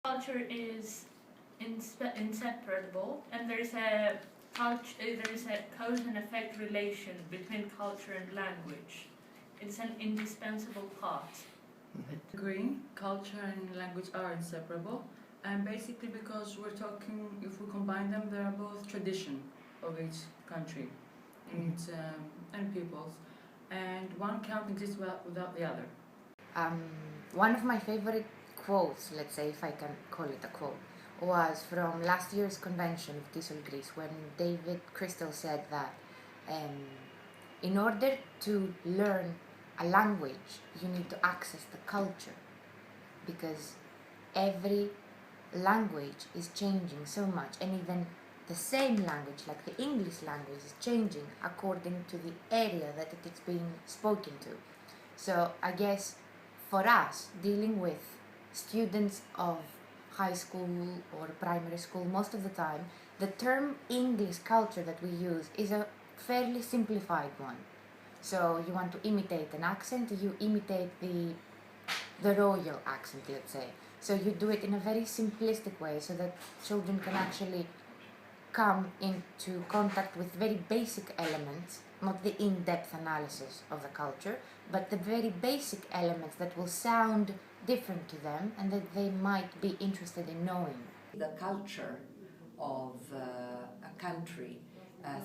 Culture is inseparable, and there is a cause and effect relation between culture and language. It's an indispensable part. Agree, culture and language are inseparable, and basically because we're talking, if we combine them, they are both tradition of each country and peoples, and one can't exist without the other. One of my favorite quotes, let's say if I can call it a quote, was from last year's convention of TESOL Greece, when David Crystal said that in order to learn a language, you need to access the culture, because every language is changing so much, and even the same language, like the English language, is changing according to the area that it is being spoken to. So I guess for us, dealing with students of high school or primary school, most of the time, the term English culture that we use is a fairly simplified one. So you want to imitate an accent, you imitate the royal accent, let's say. So you do it in a very simplistic way so that children can actually come into contact with very basic elements, not the in-depth analysis of the culture, but the very basic elements that will sound different to them and that they might be interested in knowing. The culture of a country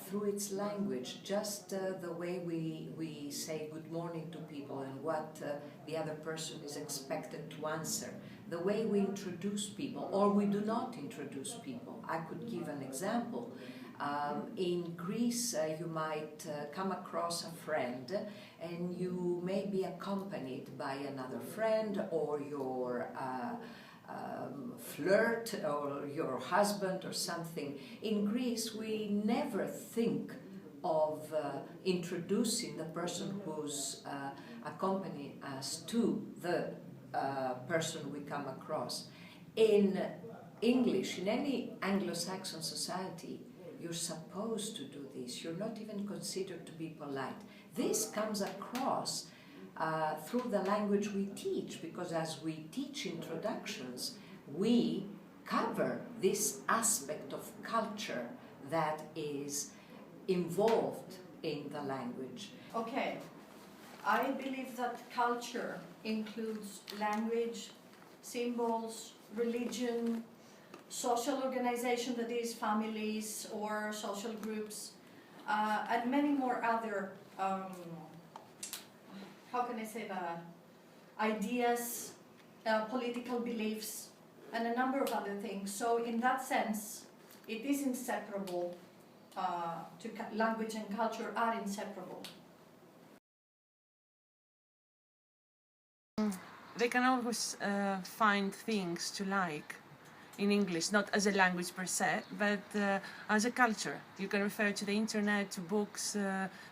through its language, just the way we say good morning to people and what the other person is expected to answer, the way we introduce people or we do not introduce people. I could give an example. In Greece, you might come across a friend and you may be accompanied by another friend or your flirt or your husband or something. In Greece, we never think of introducing the person who's accompanying us to the person we come across. In English, in any Anglo-Saxon society, you're supposed to do this. You're not even considered to be polite. This comes across through the language we teach, because as we teach introductions, we cover this aspect of culture that is involved in the language. Okay, I believe that culture includes language, symbols, religion, social organization, that is families or social groups, and many more other how can I say that, ideas, political beliefs, and a number of other things. So in that sense, it is inseparable. Language and culture are inseparable. They can always find things to like in English, not as a language per se, but as a culture. You can refer to the internet, to books,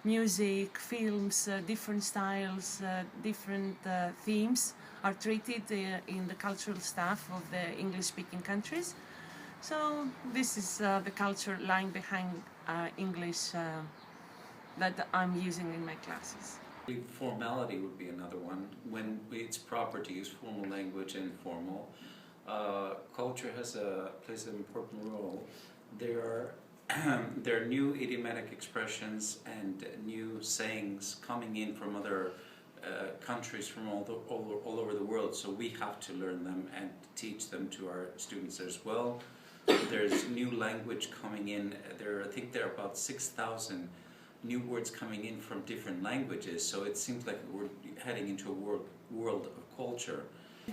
music, films, different styles, different themes are treated in the cultural stuff of the English-speaking countries. So this is the culture lying behind English that I'm using in my classes. Formality would be another one. When it's proper to use formal language and informal, culture plays an important role. There are new idiomatic expressions and new sayings coming in from other countries from all over the world, so we have to learn them and teach them to our students as well. There's new language coming in. I think there are about 6,000 new words coming in from different languages, so it seems like we're heading into a world of culture.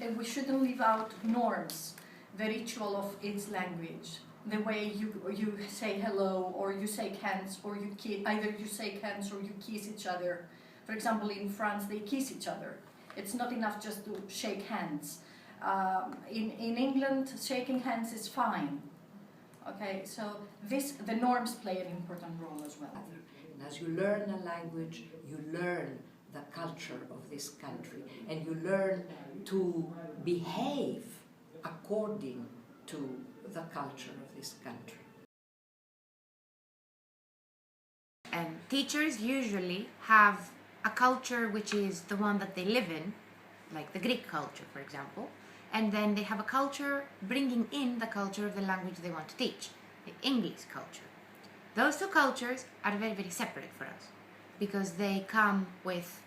And we shouldn't leave out norms, the ritual of its language, the way you say hello, or you shake hands, or either you shake hands or you kiss each other. For example, in France, they kiss each other. It's not enough just to shake hands. In England, shaking hands is fine. Okay, so the norms play an important role as well. And as you learn a language, you learn the culture of this country, and you learn to behave according to the culture of this country. And teachers usually have a culture which is the one that they live in, like the Greek culture, for example, and then they have a culture bringing in the culture of the language they want to teach, the English culture. Those two cultures are very, very separate for us because they come with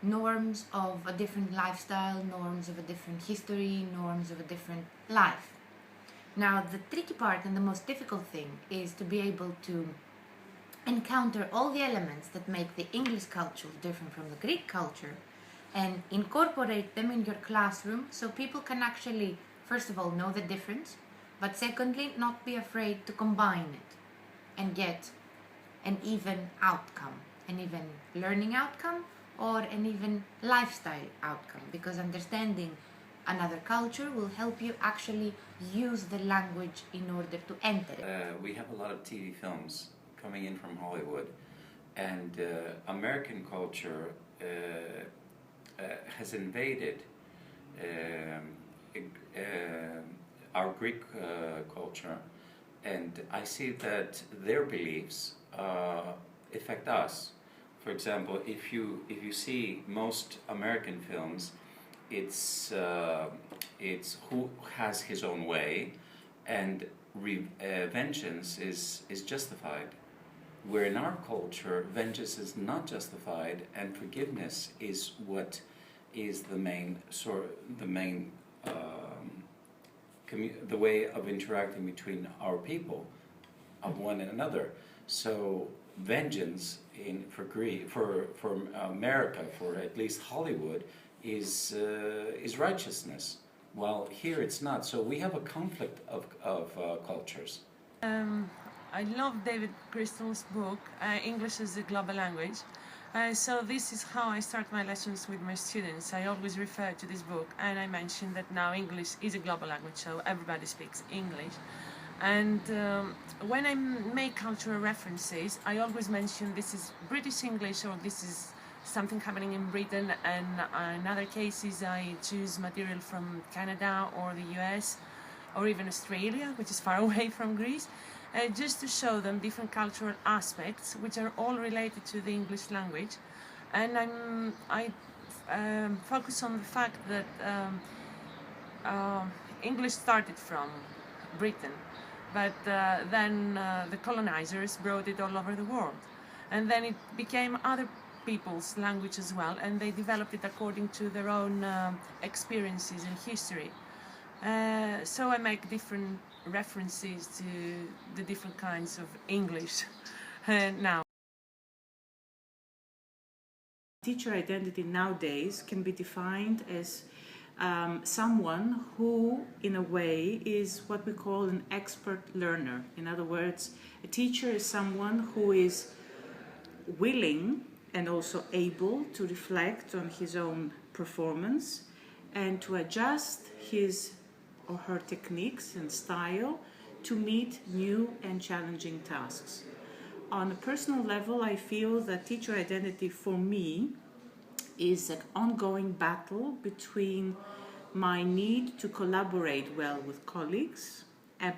norms of a different lifestyle, norms of a different history, norms of a different life. Now, the tricky part and the most difficult thing is to be able to encounter all the elements that make the English culture different from the Greek culture and incorporate them in your classroom so people can actually, first of all, know the difference, but secondly, not be afraid to combine it and get an even outcome, an even learning outcome or an even lifestyle outcome, because understanding another culture will help you actually use the language in order to enter it. We have a lot of TV films coming in from Hollywood, and American culture has invaded our Greek culture, and I see that their beliefs affect us. For example, if you see most American films, it's who has his own way, and vengeance is justified. Where in our culture, vengeance is not justified, and forgiveness is what is the way of interacting between our people, of one and another. So vengeance for America, for at least Hollywood, is righteousness. While here it's not. So we have a conflict of cultures. I love David Crystal's book, English as a Global Language. So this is how I start my lessons with my students. I always refer to this book, and I mention that now English is a global language, so everybody speaks English. And when I make cultural references, I always mention this is British English, or this is something happening in Britain, and in other cases I choose material from Canada or the US or even Australia, which is far away from Greece, just to show them different cultural aspects which are all related to the English language. And I focus on the fact that English started from Britain, but then the colonizers brought it all over the world, and then it became other people's language as well, and they developed it according to their own experiences and history. So I make different references to the different kinds of English now. Teacher identity nowadays can be defined as someone who, in a way, is what we call an expert learner. In other words, a teacher is someone who is willing and also able to reflect on his own performance and to adjust his or her techniques and style to meet new and challenging tasks. On a personal level, I feel that teacher identity for me is an ongoing battle between my need to collaborate well with colleagues,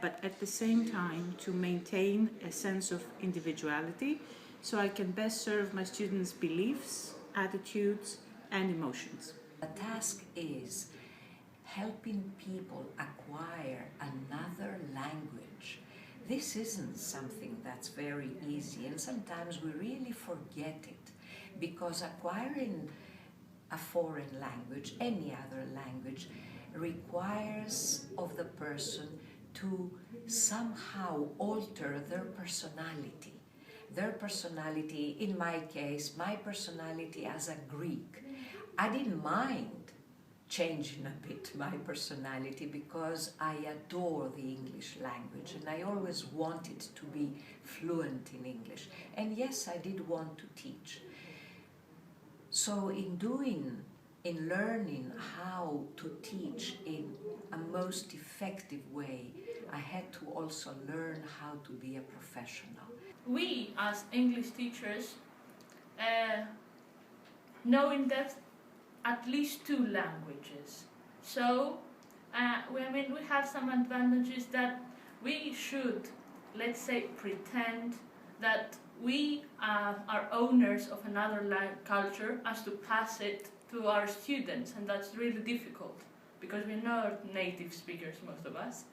but at the same time to maintain a sense of individuality so I can best serve my students' beliefs, attitudes, and emotions. The task is helping people acquire another language. This isn't something that's very easy, and sometimes we really forget it, because acquiring a foreign language, any other language, requires of the person to somehow alter their personality. Their personality, in my case, my personality as a Greek, I didn't mind changing a bit my personality because I adore the English language and I always wanted to be fluent in English. And yes, I did want to teach. So in learning how to teach in a most effective way, I had to also learn how to be a professional. We, as English teachers, know in depth at least 2 languages. So, we have some advantages that we should, let's say, pretend that we are owners of another culture as to pass it to our students, and that's really difficult because we're not native speakers, most of us.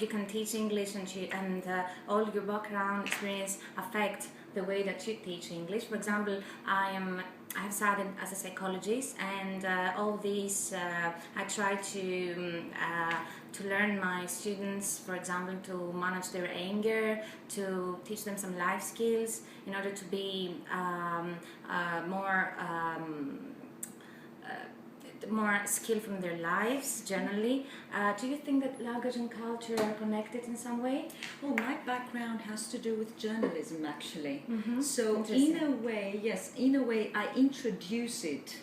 You can teach English and all your background experience affect the way that you teach English. For example, I have started as a psychologist, and all these I try to learn my students, for example, to manage their anger, to teach them some life skills in order to be more skillful in their lives generally. Do you think that language and culture are connected in some way? Well, my background has to do with journalism, actually. Mm-hmm. So in a way, yes, in a way I introduce it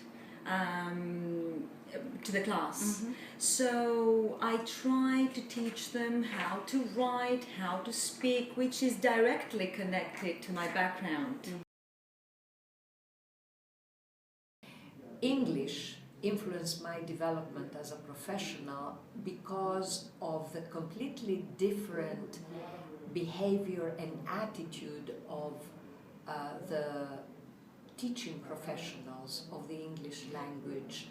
to the class. Mm-hmm. So I try to teach them how to write, how to speak, which is directly connected to my background. English influenced my development as a professional because of the completely different behavior and attitude of the teaching professionals of the English language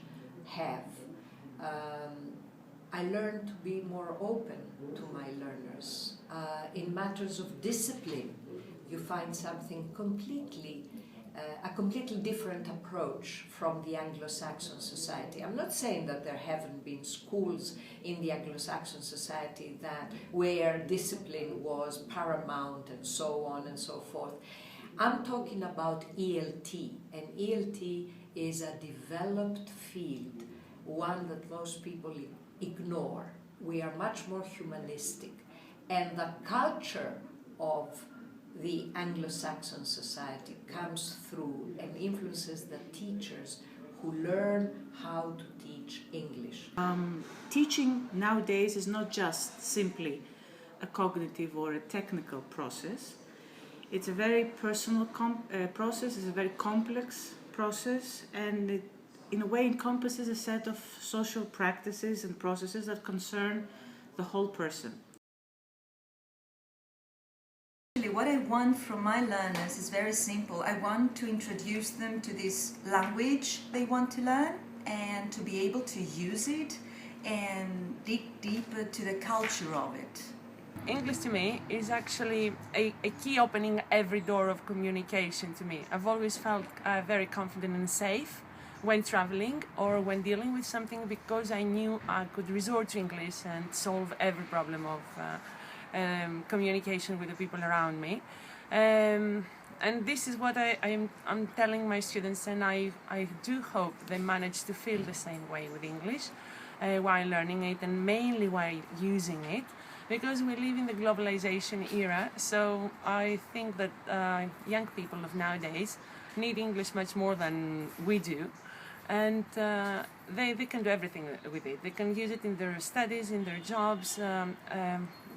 have. I learned to be more open to my learners. In matters of discipline, you find something a completely different approach from the Anglo-Saxon society. I'm not saying that there haven't been schools in the Anglo-Saxon society where discipline was paramount and so on and so forth. I'm talking about ELT, and ELT is a developed field, one that most people ignore. We are much more humanistic, and the culture of the Anglo-Saxon society comes through and influences the teachers who learn how to teach English. Teaching nowadays is not just simply a cognitive or a technical process. It's a very personal process, it's a very complex process, and it in a way encompasses a set of social practices and processes that concern the whole person. What I want from my learners is very simple. I want to introduce them to this language they want to learn and to be able to use it and dig deeper to the culture of it. English to me is actually a key opening every door of communication to me. I've always felt very confident and safe when traveling or when dealing with something because I knew I could resort to English and solve every problem of communication with the people around me. And this is what I'm telling my students, and I do hope they manage to feel the same way with English while learning it and mainly while using it, because we live in the globalization era. So I think that young people of nowadays need English much more than we do, and they can do everything with it. They can use it in their studies, in their jobs,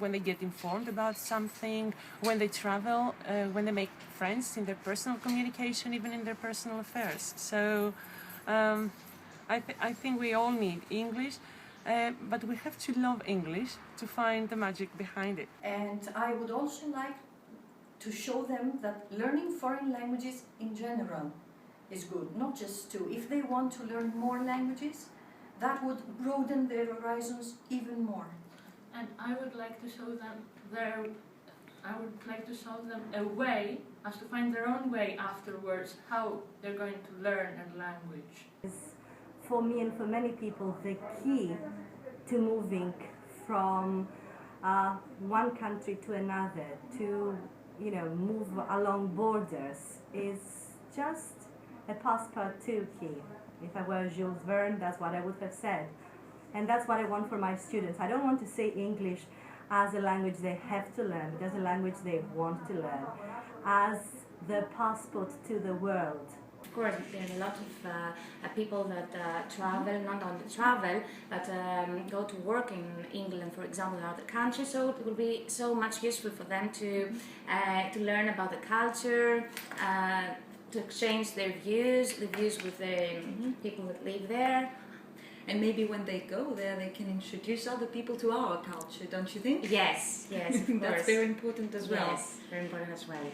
when they get informed about something, when they travel, when they make friends, in their personal communication, even in their personal affairs. So I think we all need English, but we have to love English to find the magic behind it. And I would also like to show them that learning foreign languages in general is good, not just two. If they want to learn more languages, that would broaden their horizons even more. And I would like to show them a way as to find their own way afterwards, how they're going to learn a language. For me and for many people, the key to moving from one country to another, to move along borders, is just a passepartout key. If I were Jules Verne, that's what I would have said. And that's what I want for my students. I don't want to say English as a language they have to learn, but as a language they want to learn, as the passport to the world. Of course, there are a lot of people that travel, not only travel, but go to work in England, for example, in other countries. So it will be so much useful for them to learn about the culture, to exchange their views, the views with the people that live there. And maybe when they go there, they can introduce other people to our culture, don't you think? Yes, of course. That's very important as well. Yes, very important as well.